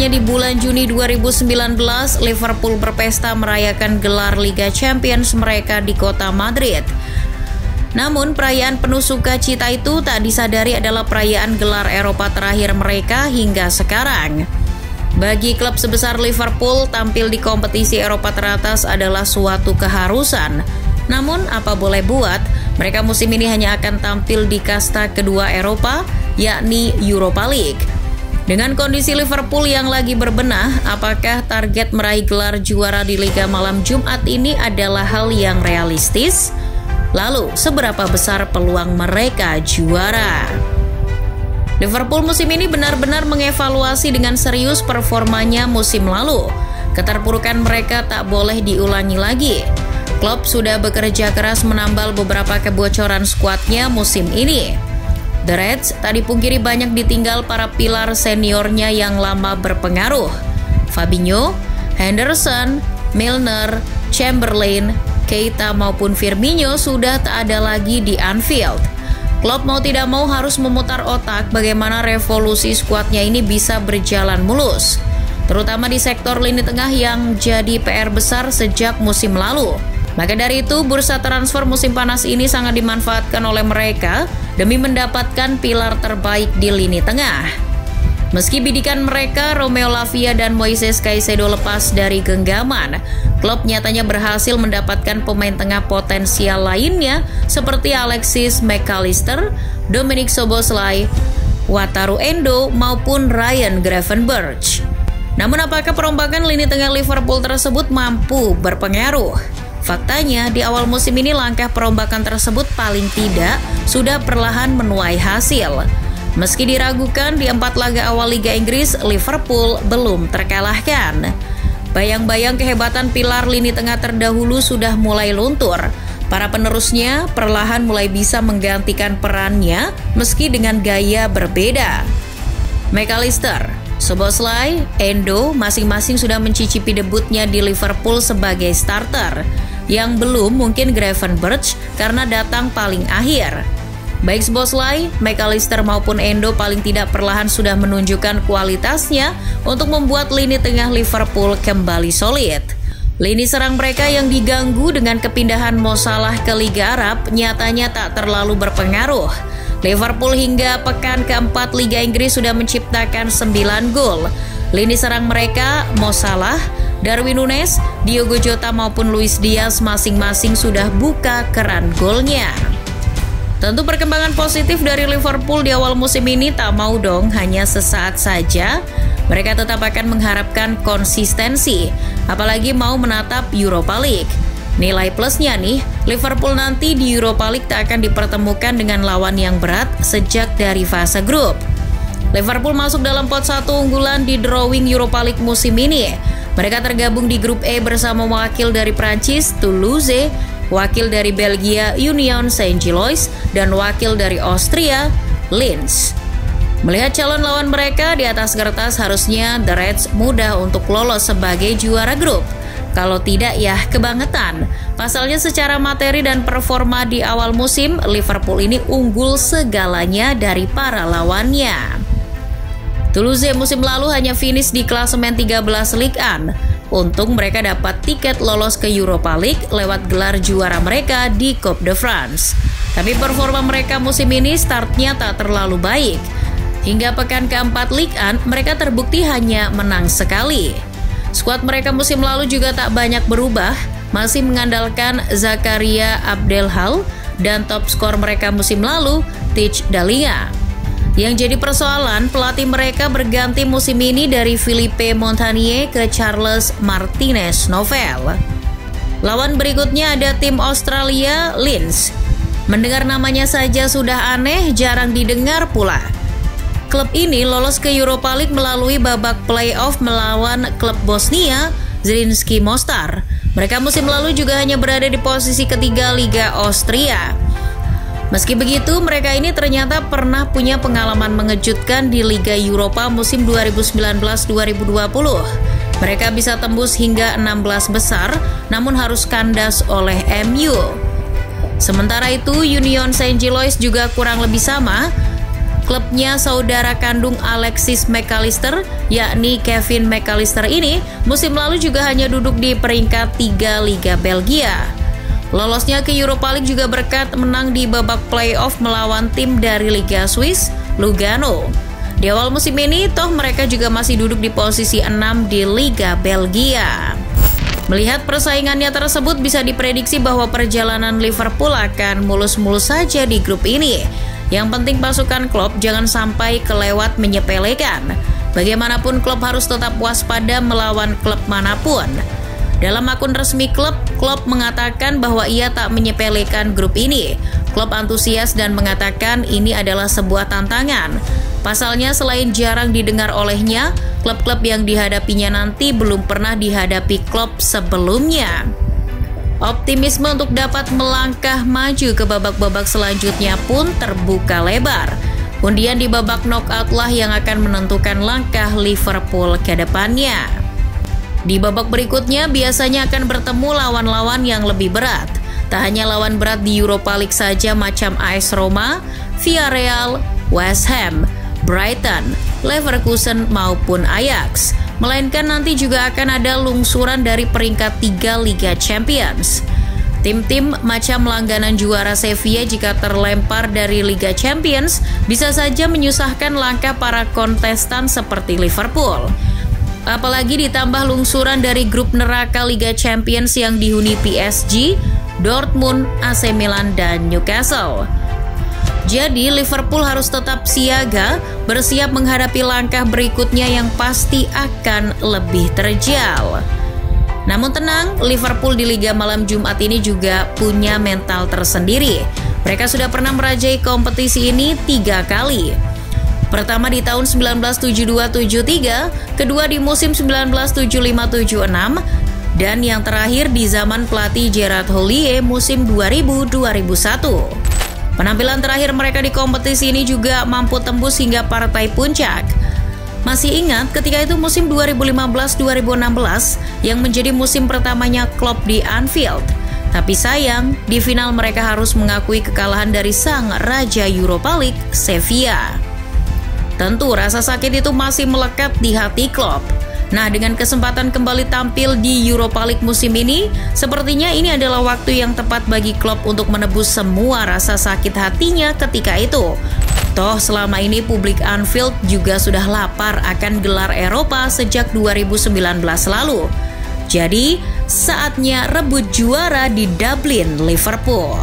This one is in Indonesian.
di bulan Juni 2019, Liverpool berpesta merayakan gelar Liga Champions mereka di kota Madrid. Namun, perayaan penuh sukacita itu tak disadari adalah perayaan gelar Eropa terakhir mereka hingga sekarang. Bagi klub sebesar Liverpool, tampil di kompetisi Eropa teratas adalah suatu keharusan. Namun, apa boleh buat, mereka musim ini hanya akan tampil di kasta kedua Eropa, yakni Europa League. Dengan kondisi Liverpool yang lagi berbenah, apakah target meraih gelar juara di Liga malam Jumat ini adalah hal yang realistis? Lalu, seberapa besar peluang mereka juara? Liverpool musim ini benar-benar mengevaluasi dengan serius performanya musim lalu. Keterpurukan mereka tak boleh diulangi lagi. Klopp sudah bekerja keras menambal beberapa kebocoran skuadnya musim ini. The Reds tak dipungkiri banyak ditinggal para pilar seniornya yang lama berpengaruh. Fabinho, Henderson, Milner, Chamberlain, Keita maupun Firmino sudah tak ada lagi di Anfield. Klopp mau tidak mau harus memutar otak bagaimana revolusi skuadnya ini bisa berjalan mulus, terutama di sektor lini tengah yang jadi PR besar sejak musim lalu. Maka dari itu, bursa transfer musim panas ini sangat dimanfaatkan oleh mereka demi mendapatkan pilar terbaik di lini tengah. Meski bidikan mereka, Romeo Lavia dan Moises Caicedo lepas dari genggaman, Klopp nyatanya berhasil mendapatkan pemain tengah potensial lainnya seperti Alexis McAllister, Dominic Szoboszlai, Wataru Endo maupun Ryan Gravenberch. Namun apakah perombakan lini tengah Liverpool tersebut mampu berpengaruh? Faktanya, di awal musim ini langkah perombakan tersebut paling tidak sudah perlahan menuai hasil. Meski diragukan di 4 laga awal Liga Inggris, Liverpool belum terkalahkan. Bayang-bayang kehebatan pilar lini tengah terdahulu sudah mulai luntur. Para penerusnya perlahan mulai bisa menggantikan perannya meski dengan gaya berbeda. McAllister, Szoboszlai, Endo masing-masing sudah mencicipi debutnya di Liverpool sebagai starter. Yang belum mungkin Gravenberch karena datang paling akhir. Baik Szoboszlai, McAllister maupun Endo paling tidak perlahan sudah menunjukkan kualitasnya untuk membuat lini tengah Liverpool kembali solid. Lini serang mereka yang diganggu dengan kepindahan Mo Salah ke Liga Arab nyatanya tak terlalu berpengaruh. Liverpool hingga pekan keempat Liga Inggris sudah menciptakan 9 gol. Lini serang mereka, Mo Salah, Darwin Núñez, Diogo Jota maupun Luis Diaz masing-masing sudah buka keran golnya. Tentu perkembangan positif dari Liverpool di awal musim ini tak mau dong hanya sesaat saja. Mereka tetap akan mengharapkan konsistensi, apalagi mau menatap Europa League. Nilai plusnya nih, Liverpool nanti di Europa League tak akan dipertemukan dengan lawan yang berat sejak dari fase grup. Liverpool masuk dalam pot 1 unggulan di drawing Europa League musim ini. Mereka tergabung di grup E bersama wakil dari Prancis, Toulouse, wakil dari Belgia, Union Saint-Gilloise, dan wakil dari Austria, Linz. Melihat calon lawan mereka di atas kertas, harusnya The Reds mudah untuk lolos sebagai juara grup. Kalau tidak ya kebangetan. Pasalnya secara materi dan performa di awal musim, Liverpool ini unggul segalanya dari para lawannya. Toulouse musim lalu hanya finish di klasemen 13 Ligue 1. Untung mereka dapat tiket lolos ke Europa League lewat gelar juara mereka di Coupe de France. Tapi performa mereka musim ini startnya tak terlalu baik. Hingga pekan keempat Ligue 1, mereka terbukti hanya menang sekali. Skuad mereka musim lalu juga tak banyak berubah, masih mengandalkan Zakaria Abdelhal dan top skor mereka musim lalu, Tich Dalia. Yang jadi persoalan, pelatih mereka berganti musim ini dari Philippe Montanier ke Charles Martinez Novel. Lawan berikutnya ada tim Australia, Linz. Mendengar namanya saja sudah aneh, jarang didengar pula. Klub ini lolos ke Europa League melalui babak playoff melawan klub Bosnia, Zrinjski Mostar. Mereka musim lalu juga hanya berada di posisi ketiga Liga Austria. Meski begitu, mereka ini ternyata pernah punya pengalaman mengejutkan di Liga Eropa musim 2019-2020. Mereka bisa tembus hingga 16 besar, namun harus kandas oleh MU. Sementara itu, Union Saint-Gilloise juga kurang lebih sama. klubnya saudara kandung Alexis McAllister, yakni Kevin McAllister ini, musim lalu juga hanya duduk di peringkat 3 Liga Belgia. Lolosnya ke Europa League juga berkat menang di babak playoff melawan tim dari Liga Swiss, Lugano. Di awal musim ini, toh mereka juga masih duduk di posisi 6 di Liga Belgia. Melihat persaingannya tersebut, bisa diprediksi bahwa perjalanan Liverpool akan mulus-mulus saja di grup ini. Yang penting pasukan Klopp jangan sampai kelewat menyepelekan. Bagaimanapun Klopp harus tetap waspada melawan klub manapun. Dalam akun resmi klub, Klopp mengatakan bahwa ia tak menyepelekan grup ini. Klopp antusias dan mengatakan ini adalah sebuah tantangan. Pasalnya selain jarang didengar olehnya, klub-klub yang dihadapinya nanti belum pernah dihadapi Klopp sebelumnya. Optimisme untuk dapat melangkah maju ke babak-babak selanjutnya pun terbuka lebar. Undian di babak knockout lah yang akan menentukan langkah Liverpool ke depannya. Di babak berikutnya biasanya akan bertemu lawan-lawan yang lebih berat. Tak hanya lawan berat di Europa League saja macam AS Roma, Villarreal, West Ham, Brighton, Leverkusen maupun Ajax, melainkan nanti juga akan ada lungsuran dari peringkat 3 Liga Champions. Tim-tim macam langganan juara Sevilla jika terlempar dari Liga Champions bisa saja menyusahkan langkah para kontestan seperti Liverpool. Apalagi ditambah lungsuran dari grup neraka Liga Champions yang dihuni PSG, Dortmund, AC Milan, dan Newcastle. Jadi Liverpool harus tetap siaga, bersiap menghadapi langkah berikutnya yang pasti akan lebih terjal. Namun tenang, Liverpool di Liga Malam Jumat ini juga punya mental tersendiri. Mereka sudah pernah merajai kompetisi ini 3 kali. Pertama di tahun 1972-73, kedua di musim 1975-76, dan yang terakhir di zaman pelatih Gerard Houllier musim 2000-2001. Penampilan terakhir mereka di kompetisi ini juga mampu tembus hingga partai puncak. Masih ingat ketika itu musim 2015-2016 yang menjadi musim pertamanya Klopp di Anfield. Tapi sayang, di final mereka harus mengakui kekalahan dari sang Raja Europa League, Sevilla. Tentu rasa sakit itu masih melekat di hati Klopp. Nah, dengan kesempatan kembali tampil di Europa League musim ini, sepertinya ini adalah waktu yang tepat bagi Klopp untuk menebus semua rasa sakit hatinya ketika itu. Toh selama ini publik Anfield juga sudah lapar akan gelar Eropa sejak 2019 lalu. Jadi, saatnya rebut juara di Dublin, Liverpool.